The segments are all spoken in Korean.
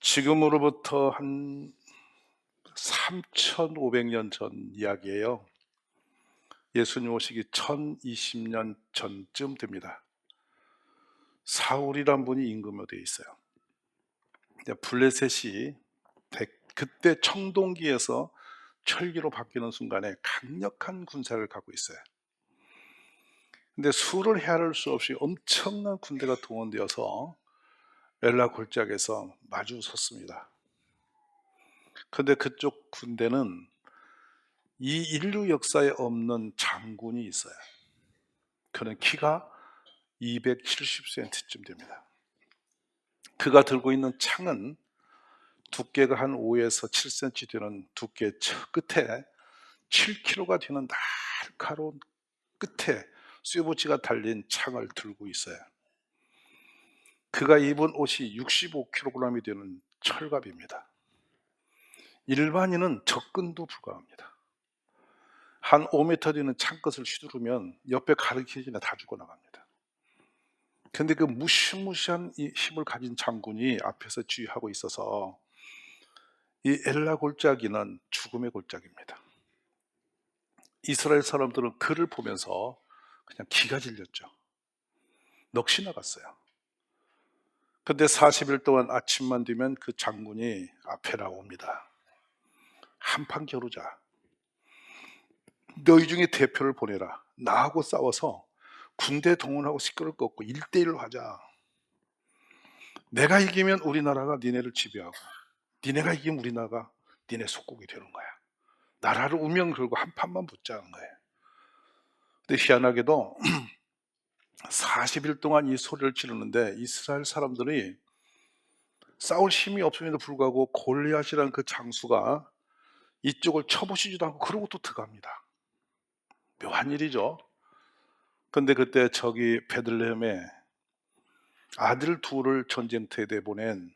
지금으로부터 한 3,500년 전 이야기예요. 예수님 오시기 1020년 전쯤 됩니다. 사울이란 분이 임금으로 되어 있어요. 블레셋이 그때 청동기에서 철기로 바뀌는 순간에 강력한 군사를 갖고 있어요. 근데 수를 헤아릴 수 없이 엄청난 군대가 동원되어서 엘라 골짜기에서 마주 섰습니다. 그런데 그쪽 군대는 이 인류 역사에 없는 장군이 있어요. 그는 키가 270cm쯤 됩니다. 그가 들고 있는 창은 두께가 한 5에서 7cm 되는 두께 끝에 7kg가 되는 날카로운 끝에 쇠붙이가 달린 창을 들고 있어요. 그가 입은 옷이 65kg이 되는 철갑입니다. 일반인은 접근도 불가합니다. 한 5m 되는 창끝을 휘두르면 옆에 가르치기 전에 다 죽어나갑니다. 그런데 그 무시무시한 이 힘을 가진 장군이 앞에서 지휘하고 있어서 이 엘라 골짜기는 죽음의 골짜기입니다. 이스라엘 사람들은 그를 보면서 그냥 기가 질렸죠. 넋이 나갔어요. 그런데 40일 동안 아침만 되면 그 장군이 앞에 나옵니다. 한판 겨루자. 너희 중에 대표를 보내라. 나하고 싸워서 군대 동원하고 시끄러울 거 없고 1대1로 하자. 내가 이기면 우리나라가 니네를 지배하고 니네가 이기면 우리나라가 니네 속국이 되는 거야. 나라를 운명 걸고 한 판만 붙자는 거예요. 근데 희한하게도 40일 동안 이 소리를 지르는데 이스라엘 사람들이 싸울 힘이 없음에도 불구하고 골리앗이라는 그 장수가 이쪽을 쳐보시지도 않고 그러고 또 들어갑니다. 묘한 일이죠. 그런데 그때 저기 베들레헴에 아들 둘을 전쟁터에 내보낸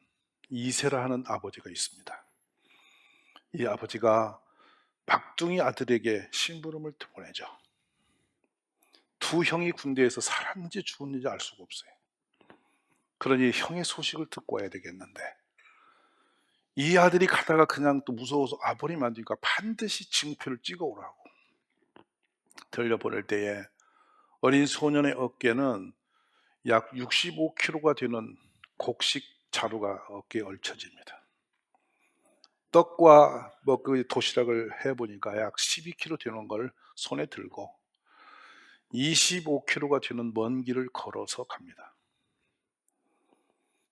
이세라 하는 아버지가 있습니다. 이 아버지가 막둥이 아들에게 심부름을 보내죠. 두 형이 군대에서 살았는지 죽었는지 알 수가 없어요. 그러니 형의 소식을 듣고 와야 되겠는데 이 아들이 가다가 그냥 또 무서워서 아버님 안 되니까 반드시 징표를 찍어오라고 들려보낼 때에 어린 소년의 어깨는 약 65kg가 되는 곡식 자루가 어깨에 얽혀집니다. 떡과 그 도시락을 해보니까 약 12kg 되는 걸 손에 들고 25kg가 되는 먼 길을 걸어서 갑니다.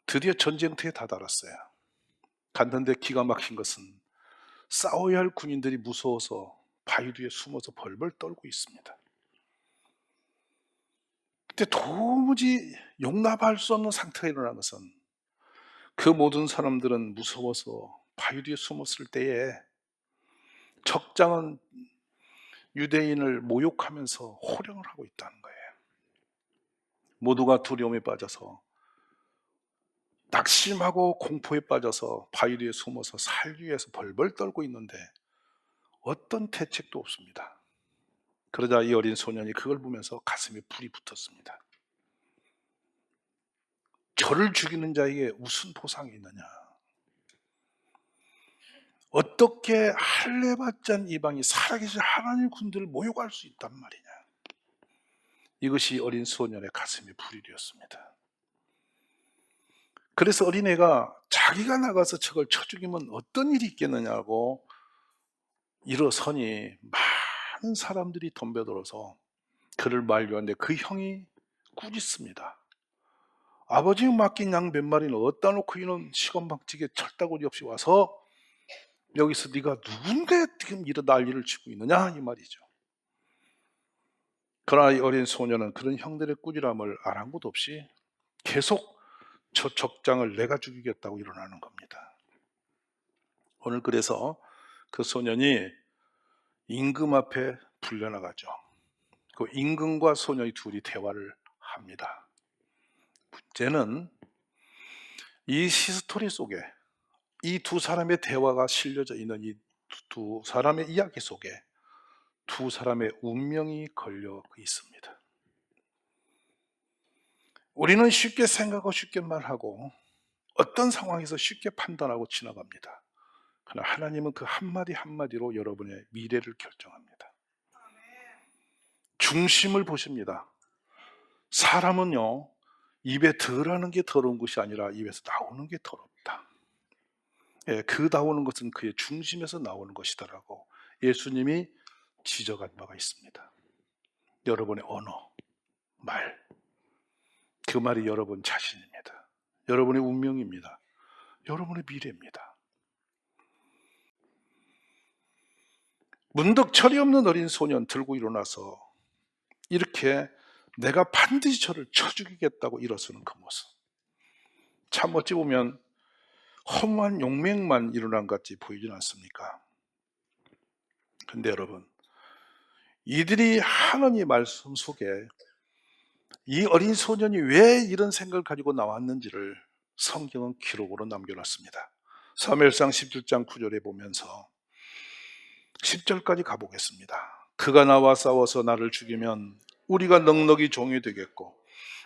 드디어 전쟁터에 다다랐어요. 갔는데 기가 막힌 것은 싸워야 할 군인들이 무서워서 바위 뒤에 숨어서 벌벌 떨고 있습니다. 그때 도무지 용납할 수 없는 상태가 일어난 것은 그 모든 사람들은 무서워서 바위 뒤에 숨었을 때에 적장은 유대인을 모욕하면서 호령을 하고 있다는 거예요. 모두가 두려움에 빠져서 낙심하고 공포에 빠져서 바위 뒤에 숨어서 살기 위해서 벌벌 떨고 있는데 어떤 대책도 없습니다. 그러자 이 어린 소년이 그걸 보면서 가슴에 불이 붙었습니다. 저를 죽이는 자에게 무슨 보상이 있느냐? 어떻게 할례받지 이방이 살아계신 하나님 군대를 모욕할 수 있단 말이냐? 이것이 어린 소년의 가슴에 불이 되었습니다. 그래서 어린애가 자기가 나가서 저걸 쳐 죽이면 어떤 일이 있겠느냐고 일어서니 많은 사람들이 덤벼들어서 그를 말려하는데 그 형이 꾸짖습니다. 아버지 맡긴 양 몇 마리는 어디다 놓고 이런 시건방지게 철다구리 없이 와서 여기서 네가 누군데 지금 이런 난리를 치고 있느냐 이 말이죠. 그러나 이 어린 소년은 그런 형들의 꾸지람을 아랑곳 없이 계속 저 적장을 내가 죽이겠다고 일어나는 겁니다. 오늘 그래서 그 소년이 임금 앞에 불려나가죠. 그 임금과 소년이 둘이 대화를 합니다. 문제는 이 시스토리 속에 이 두 사람의 대화가 실려져 있는 이 두 사람의 이야기 속에 두 사람의 운명이 걸려 있습니다. 우리는 쉽게 생각하고 쉽게 말하고 어떤 상황에서 쉽게 판단하고 지나갑니다. 그러나 하나님은 그 한마디 한마디로 여러분의 미래를 결정합니다. 중심을 보십니다. 사람은요, 입에 들어가는 게 더러운 것이 아니라 입에서 나오는 게 더럽다. 예, 그 나오는 것은 그의 중심에서 나오는 것이다라고 예수님이 지적한 바가 있습니다. 여러분의 언어, 말, 그 말이 여러분 자신입니다. 여러분의 운명입니다. 여러분의 미래입니다. 문득 철이 없는 어린 소년 들고 일어나서 이렇게 내가 반드시 저를 쳐 죽이겠다고 일어서는 그 모습, 참 어찌 보면 허무한 용맹만 일어난 것 같이 보이진 않습니까? 근데 여러분, 이들이 하나님의 말씀 속에 이 어린 소년이 왜 이런 생각을 가지고 나왔는지를 성경은 기록으로 남겨놨습니다. 사무엘상 17장 9절에 보면서 10절까지 가보겠습니다. 그가 나와 싸워서 나를 죽이면 우리가 넉넉히 종이 되겠고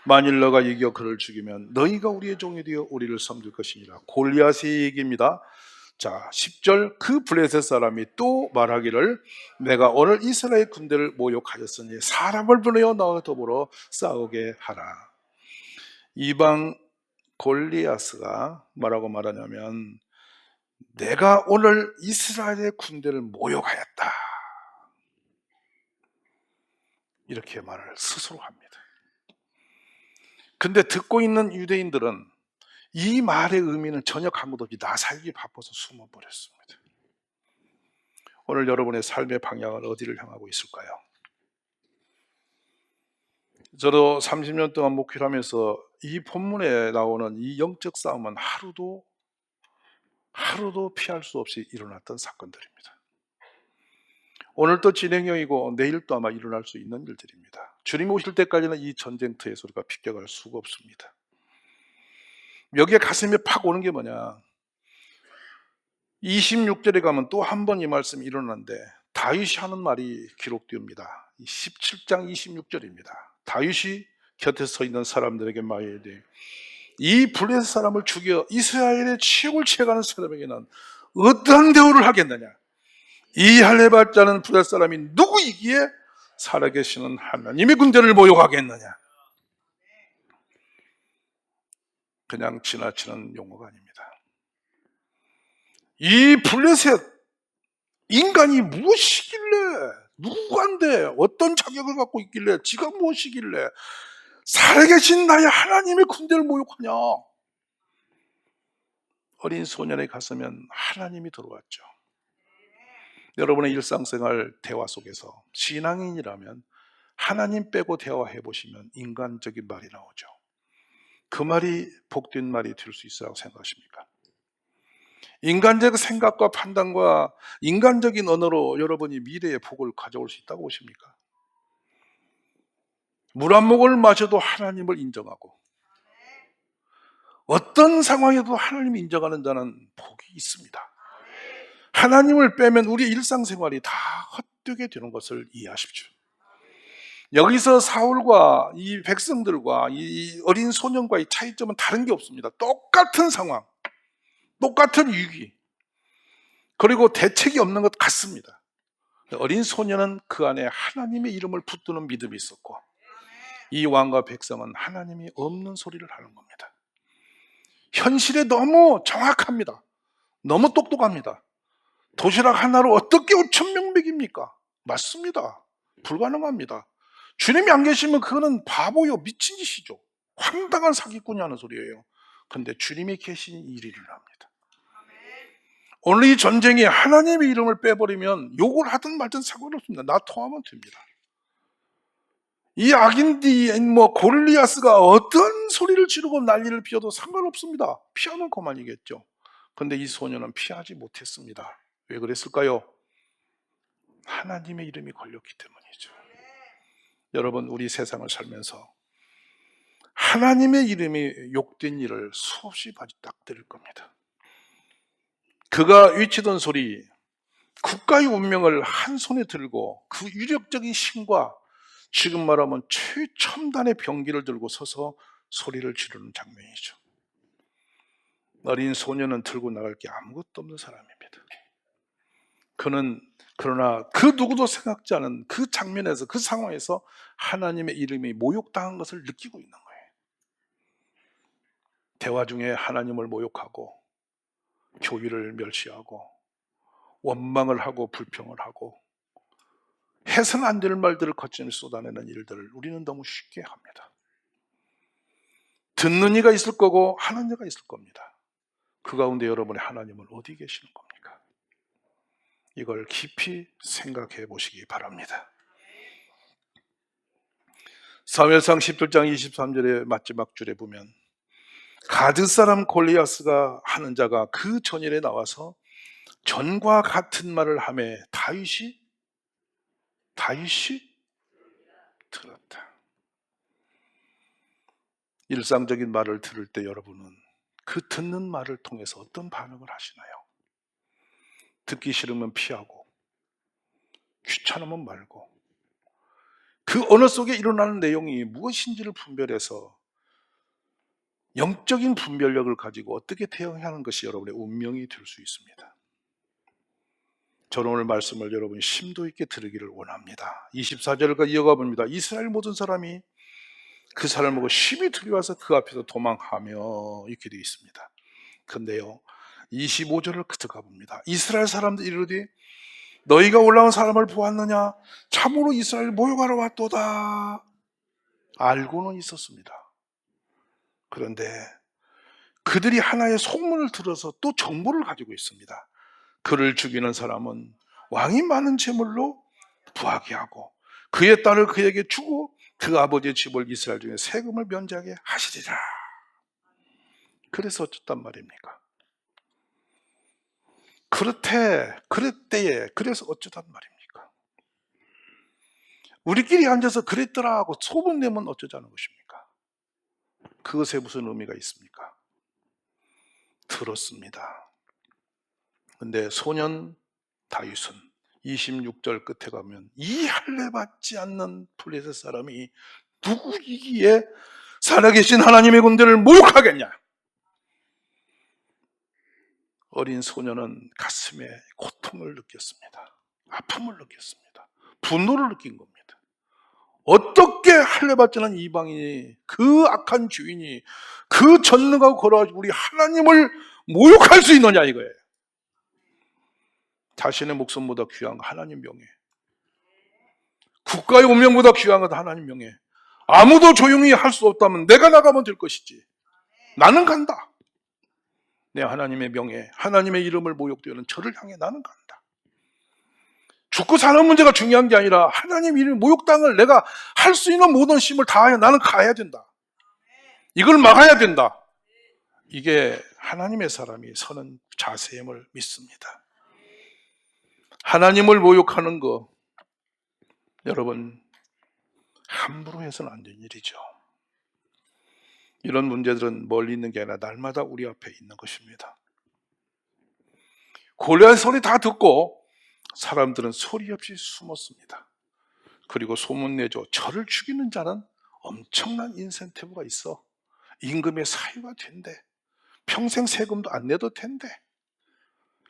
만일 너가 이겨 그를 죽이면 너희가 우리의 종이 되어 우리를 섬길 것이니라. 골리앗의 얘기입니다. 자, 10절, 그 블레셋 사람이 또 말하기를 내가 오늘 이스라엘 군대를 모욕하였으니 사람을 보내어 나와 더불어 싸우게 하라. 이방 골리앗가 뭐라고 말하냐면 내가 오늘 이스라엘의 군대를 모욕하였다, 이렇게 말을 스스로 합니다. 근데 듣고 있는 유대인들은 이 말의 의미는 전혀 감도 없이 나 살기 바빠서 숨어버렸습니다. 오늘 여러분의 삶의 방향은 어디를 향하고 있을까요? 저도 30년 동안 목회를 하면서 이 본문에 나오는 이 영적 싸움은 하루도 피할 수 없이 일어났던 사건들입니다. 오늘도 진행형이고 내일도 아마 일어날 수 있는 일들입니다. 주님 오실 때까지는 이 전쟁터의 소리가 비껴갈 수가 없습니다. 여기에 가슴에 팍 오는 게 뭐냐, 26절에 가면 또 한 번 이 말씀이 일어나는데 다윗이 하는 말이 기록되옵니다. 17장 26절입니다. 다윗이 곁에 서 있는 사람들에게 말하되 이 블레셋 사람을 죽여 이스라엘의 치욕을 취해가는 사람에게는 어떠한 대우를 하겠느냐. 이 할례받지 않은 블레셋 사람이 누구이기에 살아계시는 하나님의 군대를 모욕하겠느냐. 그냥 지나치는 용어가 아닙니다. 이 블레셋 인간이 무엇이길래, 누구한테 어떤 자격을 갖고 있길래, 지가 무엇이길래 살아계신 나의 하나님의 군대를 모욕하냐. 어린 소년의 가슴엔 하나님이 들어왔죠. 여러분의 일상생활 대화 속에서 신앙인이라면 하나님 빼고 대화해 보시면 인간적인 말이 나오죠. 그 말이 복된 말이 될 수 있으라고 생각하십니까? 인간적 생각과 판단과 인간적인 언어로 여러분이 미래의 복을 가져올 수 있다고 보십니까? 물 한 모금을 마셔도 하나님을 인정하고 어떤 상황에도 하나님을 인정하는 자는 복이 있습니다. 하나님을 빼면 우리의 일상생활이 다 헛되게 되는 것을 이해하십시오. 여기서 사울과 이 백성들과 이 어린 소년과의 차이점은 다른 게 없습니다. 똑같은 상황, 똑같은 위기, 그리고 대책이 없는 것 같습니다. 어린 소년은 그 안에 하나님의 이름을 붙드는 믿음이 있었고 이 왕과 백성은 하나님이 없는 소리를 하는 겁니다. 현실에 너무 정확합니다. 너무 똑똑합니다. 도시락 하나로 어떻게 5,000명 먹입니까? 맞습니다. 불가능합니다. 주님이 안 계시면 그거는 바보요, 미친 짓이죠. 황당한 사기꾼이 하는 소리예요. 그런데 주님이 계신 일이 일어납니다. 오늘 이 전쟁에 하나님의 이름을 빼버리면 욕을 하든 말든 상관없습니다. 나 통하면 됩니다. 이 악인디 골리앗가 어떤 소리를 지르고 난리를 피워도 상관없습니다. 피하는 것만이겠죠. 그런데 이 소년은 피하지 못했습니다. 왜 그랬을까요? 하나님의 이름이 걸렸기 때문이죠. 여러분, 우리 세상을 살면서 하나님의 이름이 욕된 일을 수없이 닥들일 겁니다. 그가 외치던 소리, 국가의 운명을 한 손에 들고 그 유력적인 신과 지금 말하면 최첨단의 병기를 들고 서서 소리를 지르는 장면이죠. 어린 소년은 들고 나갈 게 아무것도 없는 사람입니다. 그는 그러나 그 누구도 생각지 않은 그 장면에서, 그 상황에서 하나님의 이름이 모욕당한 것을 느끼고 있는 거예요. 대화 중에 하나님을 모욕하고 교회를 멸시하고 원망을 하고 불평을 하고 해서는 안 될 말들을 거침없이 쏟아내는 일들을 우리는 너무 쉽게 합니다. 듣는 이가 있을 거고 하는 이가 있을 겁니다. 그 가운데 여러분의 하나님은 어디 계시는 겁니까? 이걸 깊이 생각해 보시기 바랍니다. 사무엘상 17장 23절의 마지막 줄에 보면 가드 사람 골리아스가 하는 자가 그 전일에 나와서 전과 같은 말을 하매 다윗이 들었다. 일상적인 말을 들을 때 여러분은 그 듣는 말을 통해서 어떤 반응을 하시나요? 듣기 싫으면 피하고 귀찮으면 말고 그 언어 속에 일어나는 내용이 무엇인지를 분별해서 영적인 분별력을 가지고 어떻게 대응하는 것이 여러분의 운명이 될 수 있습니다. 저는 오늘 말씀을 여러분이 심도 있게 들으기를 원합니다. 24절과 이어가 봅니다. 이스라엘 모든 사람이 그 사람을 보고 심히 두려워서 그 앞에서 도망하며 이렇게 되어 있습니다. 근데요 25절을 들어가 봅니다. 이스라엘 사람들 이르되 너희가 올라온 사람을 보았느냐? 참으로 이스라엘 모욕하러 왔도다. 알고는 있었습니다. 그런데 그들이 하나의 소문을 들어서 또 정보를 가지고 있습니다. 그를 죽이는 사람은 왕이 많은 재물로 부하게 하고 그의 딸을 그에게 주고 그 아버지의 집을 이스라엘 중에 세금을 면제하게 하시리라. 그래서 어쨌단 말입니까? 그랬대에 그래서 어쩌단 말입니까? 우리끼리 앉아서 그랬더라 하고 소문내면 어쩌자는 것입니까? 그것에 무슨 의미가 있습니까? 들었습니다. 근데 소년 다윗은 26절 끝에 가면 이 할례 받지 않는 블레셋 사람이 누구이기에 살아계신 하나님의 군대를 모욕하겠냐? 어린 소년은 가슴에 고통을 느꼈습니다. 아픔을 느꼈습니다. 분노를 느낀 겁니다. 어떻게 할례 받지 않은 이방인이, 그 악한 주인이, 그 전능하고 거룩하신 우리 하나님을 모욕할 수 있느냐 이거예요. 자신의 목숨보다 귀한 거 하나님 명예, 국가의 운명보다 귀한 건 하나님 명예. 아무도 조용히 할 수 없다면 내가 나가면 될 것이지. 나는 간다. 내 하나님의 명예, 하나님의 이름을 모욕되는 저를 향해 나는 간다. 죽고 사는 문제가 중요한 게 아니라 하나님 이름 모욕당을 내가 할 수 있는 모든 힘을 다하여 나는 가야 된다. 이걸 막아야 된다. 이게 하나님의 사람이 서는 자세임을 믿습니다. 하나님을 모욕하는 거 여러분 함부로 해서는 안 되는 일이죠. 이런 문제들은 멀리 있는 게 아니라 날마다 우리 앞에 있는 것입니다. 골리앗 소리 다 듣고 사람들은 소리 없이 숨었습니다. 그리고 소문내죠. 저를 죽이는 자는 엄청난 인센티브가 있어. 임금의 사유가 된대. 평생 세금도 안 내도 된대.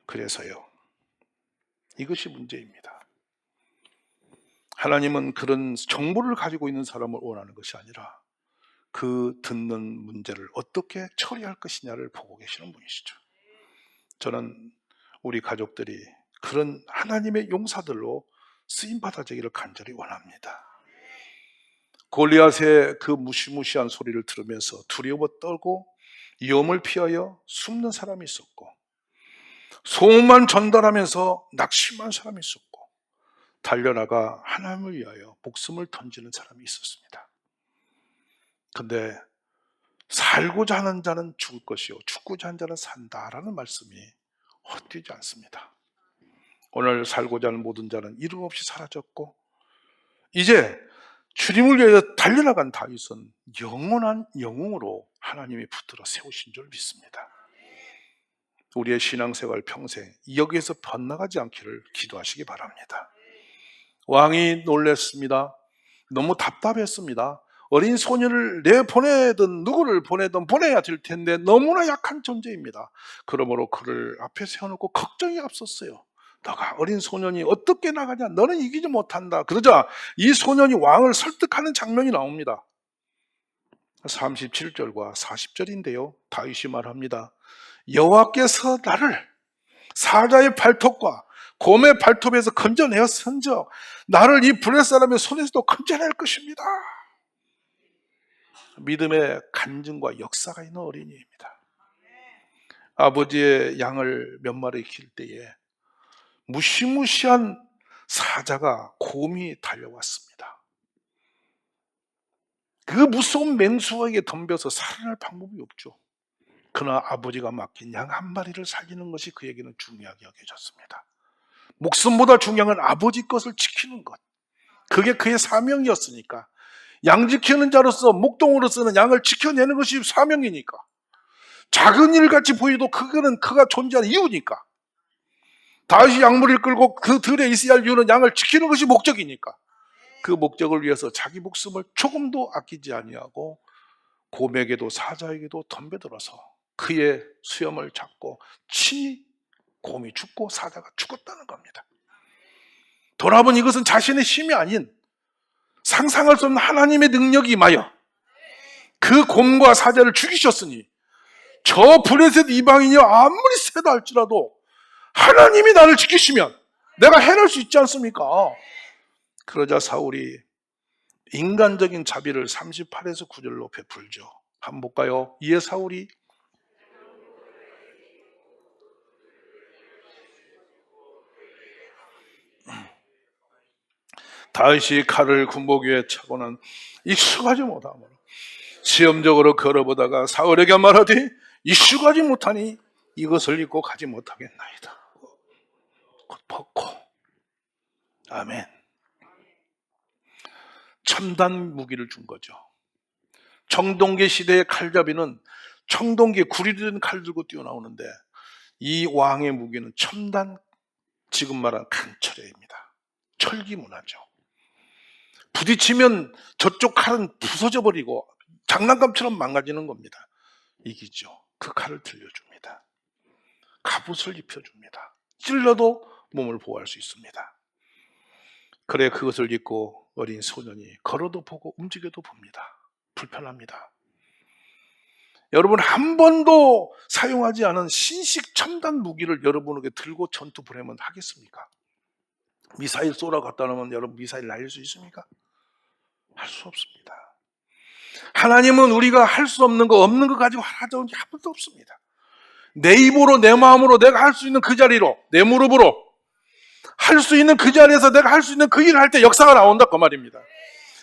그래서요. 이것이 문제입니다. 하나님은 그런 정보를 가지고 있는 사람을 원하는 것이 아니라 그 듣는 문제를 어떻게 처리할 것이냐를 보고 계시는 분이시죠. 저는 우리 가족들이 그런 하나님의 용사들로 쓰임받아지기를 간절히 원합니다. 골리앗의 그 무시무시한 소리를 들으면서 두려워 떨고 위험을 피하여 숨는 사람이 있었고, 소문만 전달하면서 낙심한 사람이 있었고, 달려나가 하나님을 위하여 목숨을 던지는 사람이 있었습니다. 근데 살고자 하는 자는 죽을 것이요 죽고자 하는 자는 산다라는 말씀이 헛되지 않습니다. 오늘 살고자 하는 모든 자는 이름 없이 사라졌고 이제 주님을 위해서 달려나간 다윗은 영원한 영웅으로 하나님이 붙들어 세우신 줄 믿습니다. 우리의 신앙생활 평생 여기에서 번나가지 않기를 기도하시기 바랍니다. 왕이 놀랐습니다. 너무 답답했습니다. 어린 소년을 내보내든 누구를 보내든 보내야 될 텐데 너무나 약한 존재입니다. 그러므로 그를 앞에 세워놓고 걱정이 앞섰어요. 너가 어린 소년이 어떻게 나가냐? 너는 이기지 못한다. 그러자 이 소년이 왕을 설득하는 장면이 나옵니다. 37절과 40절인데요. 다윗이 말합니다. 여호와께서 나를 사자의 발톱과 곰의 발톱에서 건져내었은즉 나를 이 블레 사람의 손에서도 건져낼 것입니다. 믿음의 간증과 역사가 있는 어린이입니다. 아버지의 양을 몇 마리 킬 때에 무시무시한 사자가 곰이 달려왔습니다. 그 무서운 맹수에게 덤벼서 살아날 방법이 없죠. 그러나 아버지가 맡긴 양 한 마리를 살리는 것이 그에게는 중요하게 여겨졌습니다. 목숨보다 중요한 건 아버지 것을 지키는 것. 그게 그의 사명이었으니까. 양 지키는 자로서 목동으로서는 양을 지켜내는 것이 사명이니까. 작은 일같이 보여도 그거는 그가 존재하는 이유니까. 다윗이 양무리를 끌고 그 들에 있어야 할 이유는 양을 지키는 것이 목적이니까. 그 목적을 위해서 자기 목숨을 조금도 아끼지 아니하고 곰에게도 사자에게도 덤벼들어서 그의 수염을 잡고 친히 곰이 죽고 사자가 죽었다는 겁니다. 돌아보니 이것은 자신의 힘이 아닌 상상할 수 없는 하나님의 능력이 임하여 그 곰과 사자를 죽이셨으니 저 블레셋 이방인이 아무리 세다 할지라도 하나님이 나를 지키시면 내가 해낼 수 있지 않습니까? 그러자 사울이 인간적인 자비를 38에서 9절로 베풀죠. 한번 볼까요? 이에 사울이 다윗이 칼을 군복 위에 차고는 익숙하지 못하므로 시험적으로 걸어보다가 사울에게 말하되 익숙하지 못하니 이것을 입고 가지 못하겠나이다. 곧 벗고. 아멘. 첨단 무기를 준 거죠. 청동기 시대의 칼잡이는 청동기에 구리된 칼 들고 뛰어나오는데 이 왕의 무기는 첨단, 지금 말한 강철입니다. 철기 문화죠. 부딪히면 저쪽 칼은 부서져 버리고 장난감처럼 망가지는 겁니다. 이기죠. 그 칼을 들려줍니다. 갑옷을 입혀줍니다. 찔러도 몸을 보호할 수 있습니다. 그래 그것을 입고 어린 소년이 걸어도 보고 움직여도 봅니다. 불편합니다. 여러분 한 번도 사용하지 않은 신식 첨단 무기를 여러분에게 들고 전투 불행은 하겠습니까? 미사일 쏘러 갔다 오면 여러분 미사일 날릴 수 있습니까? 할 수 없습니다. 하나님은 우리가 할 수 없는 거 없는 거 가지고 하자는 게 한 번도 없습니다. 내 입으로 내 마음으로 내가 할 수 있는 그 자리로 내 무릎으로 할 수 있는 그 자리에서 내가 할 수 있는 그 일을 할 때 역사가 나온다 그 말입니다.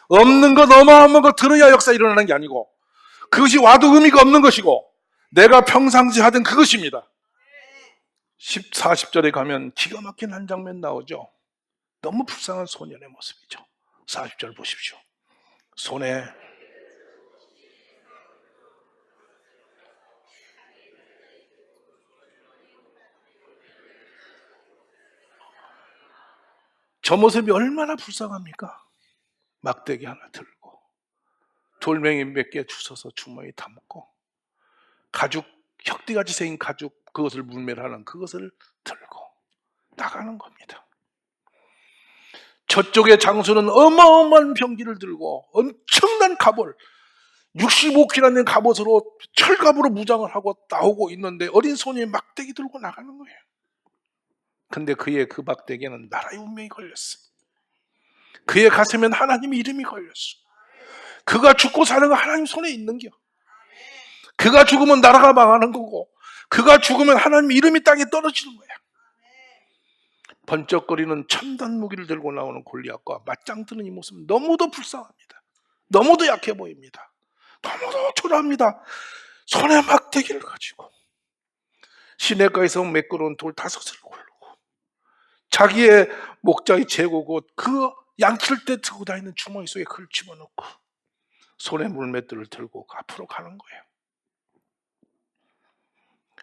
없는 것 어마어마한 거 들어야 역사 일어나는 게 아니고 그것이 와도 의미가 없는 것이고 내가 평상시 하던 그것입니다. 40절에 가면 기가 막힌 한 장면 나오죠. 너무 불쌍한 소년의 모습이죠. 40절 보십시오. 손에 저 모습이 얼마나 불쌍합니까? 막대기 하나 들고 돌멩이 몇 개 주워서 주머니 담고 가죽, 혁띠같이 생긴 가죽 그것을 물매하는 그것을 들고 나가는 겁니다. 저쪽의 장수는 어마어마한 병기를 들고 엄청난 갑옷 65kg라는 갑옷으로 철갑으로 무장을 하고 나오고 있는데 어린 손이 막대기 들고 나가는 거예요. 근데 그의 그 막대기에는 나라의 운명이 걸렸어요. 그의 가슴엔 하나님의 이름이 걸렸어. 그가 죽고 사는 건 하나님 손에 있는 겨. 그가 죽으면 나라가 망하는 거고 그가 죽으면 하나님 이름이 땅에 떨어지는 거야. 번쩍거리는 첨단 무기를 들고 나오는 골리앗과 맞짱 뜨는 이 모습은 너무도 불쌍합니다. 너무도 약해 보입니다. 너무도 초라합니다. 손에 막대기를 가지고 시냇가에서 매끄러운 돌 5을 고르고 자기의 목자의 제고고 그 양칠 때 들고 다니는 주머니 속에 그걸 집어넣고 손에 물맷들을 들고 앞으로 가는 거예요.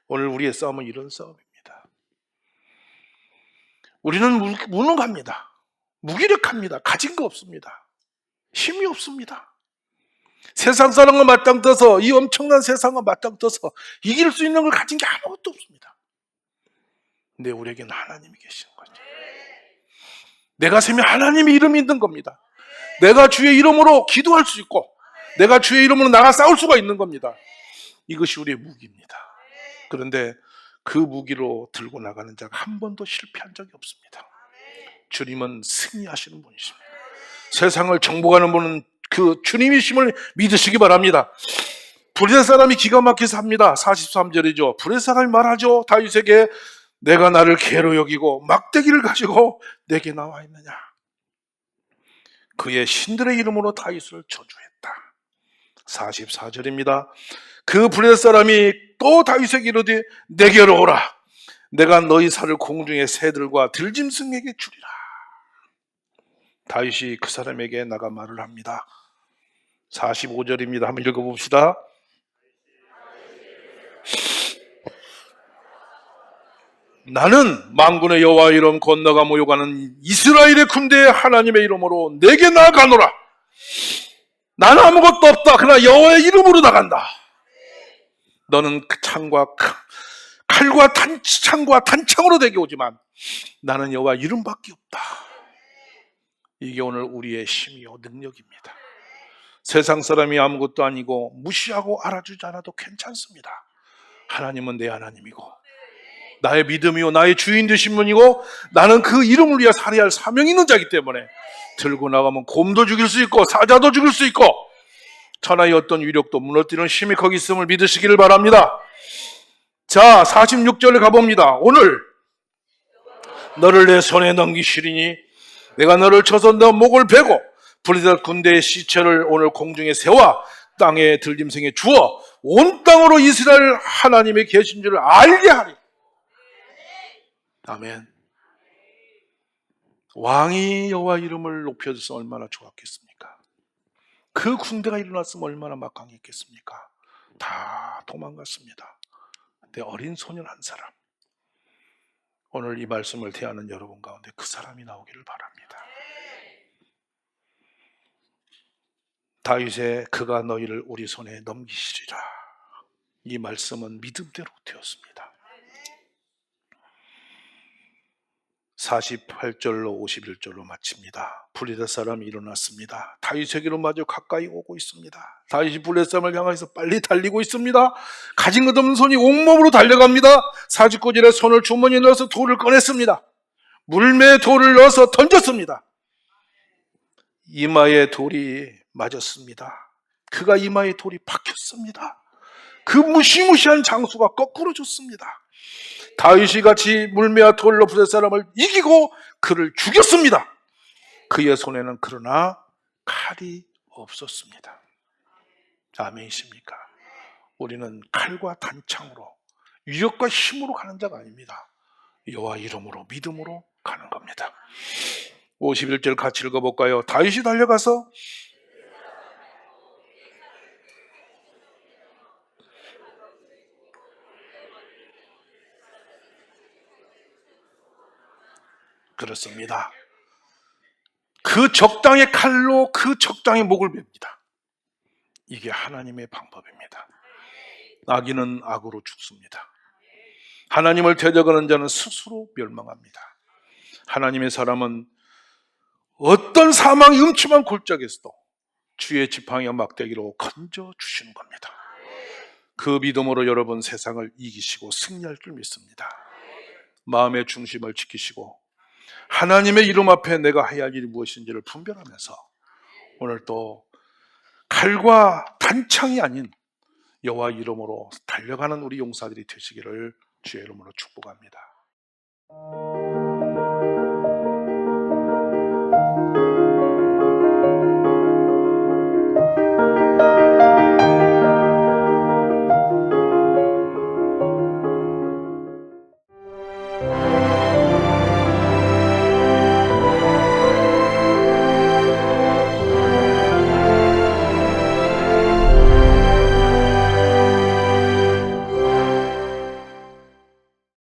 오늘 우리의 싸움은 이런 싸움입니다. 우리는 무능합니다. 무기력합니다. 가진 거 없습니다. 힘이 없습니다. 세상 사람과 맞닥뜨서 이 엄청난 세상과 맞닥뜨서 이길 수 있는 걸 가진 게 아무것도 없습니다. 근데 우리에게는 하나님이 계시는 거죠. 내가 세면 하나님의 이름이 있는 겁니다. 내가 주의 이름으로 기도할 수 있고 내가 주의 이름으로 나가 싸울 수가 있는 겁니다. 이것이 우리의 무기입니다. 그런데 그 무기로 들고 나가는 자가 한 번도 실패한 적이 없습니다. 주님은 승리하시는 분이십니다. 세상을 정복하는 분은 그 주님이심을 믿으시기 바랍니다. 브레 사람이 기가 막혀서 합니다. 43절이죠. 브레 사람이 말하죠. 다윗에게 내가 나를 개로 여기고 막대기를 가지고 내게 나와 있느냐. 그의 신들의 이름으로 다윗을 저주했다. 44절입니다. 그 브레 사람이 또 다윗에게 이르되 내게로 오라. 내가 너희 살을 공중의 새들과 들짐승에게 주리라. 다윗이 그 사람에게 나가 말을 합니다. 45절입니다. 한번 읽어봅시다. 나는 만군의 여호와 이름 건너가 모여가는 이스라엘의 군대의 하나님의 이름으로 내게 나아가노라. 나는 아무것도 없다. 그러나 여호와의 이름으로 나간다. 너는 창과 단창으로 되게 오지만 나는 여호와 이름밖에 없다. 이게 오늘 우리의 힘이요 능력입니다. 세상 사람이 아무것도 아니고 무시하고 알아주지 않아도 괜찮습니다. 하나님은 내 하나님이고 나의 믿음이요 나의 주인 되신 분이고 나는 그 이름을 위해 살아야 할 사명이 있는 자이기 때문에 들고 나가면 곰도 죽일 수 있고 사자도 죽일 수 있고 천하의 어떤 위력도 무너뜨리는 힘이 거기 있음을 믿으시기를 바랍니다. 자, 46절에 가봅니다. 오늘 너를 내 손에 넘기시리니 내가 너를 쳐서 너 목을 베고 브레스 군대의 시체를 오늘 공중에 세워 땅에 들짐승에 주어 온 땅으로 이스라엘 하나님의 계신 줄을 알게 하리. 아멘. 왕이 여호와 이름을 높여줘서 얼마나 좋았겠습니까? 그 군대가 일어났으면 얼마나 막강했겠습니까? 다 도망갔습니다. 근데 어린 소년 한 사람, 오늘 이 말씀을 대하는 여러분 가운데 그 사람이 나오기를 바랍니다. 다윗의 그가 너희를 우리 손에 넘기시리라. 이 말씀은 믿음대로 되었습니다. 48절로 51절로 마칩니다. 블레셋 사람이 일어났습니다. 다윗에게로 마저 가까이 오고 있습니다. 다윗이 블레셋 사람을 향해서 빨리 달리고 있습니다. 가진 것 없는 손이 온몸으로 달려갑니다. 49절에 손을 주머니에 넣어서 돌을 꺼냈습니다. 물매에 돌을 넣어서 던졌습니다. 이마에 돌이 맞았습니다. 그가 이마에 돌이 박혔습니다. 그 무시무시한 장수가 거꾸로 졌습니다. 다윗이 같이 물매와 돌로 블레셋 사람을 이기고 그를 죽였습니다. 그의 손에는 그러나 칼이 없었습니다. 아멘이십니까? 우리는 칼과 단창으로 위력과 힘으로 가는 자가 아닙니다. 여호와 이름으로 믿음으로 가는 겁니다. 51절 같이 읽어볼까요? 다윗이 달려가서 그렇습니다. 그 적당의 칼로 그 적당의 목을 맵니다. 이게 하나님의 방법입니다. 악인은 악으로 죽습니다. 하나님을 대적하는 자는 스스로 멸망합니다. 하나님의 사람은 어떤 사망이 음침한 골짜기에서도 주의 지팡이와 막대기로 건져주시는 겁니다. 그 믿음으로 여러분 세상을 이기시고 승리할 줄 믿습니다. 마음의 중심을 지키시고 하나님의 이름 앞에 내가 해야 할 일이 무엇인지를 분별하면서 오늘 또 칼과 단창이 아닌 여호와 이름으로 달려가는 우리 용사들이 되시기를 주의 이름으로 축복합니다.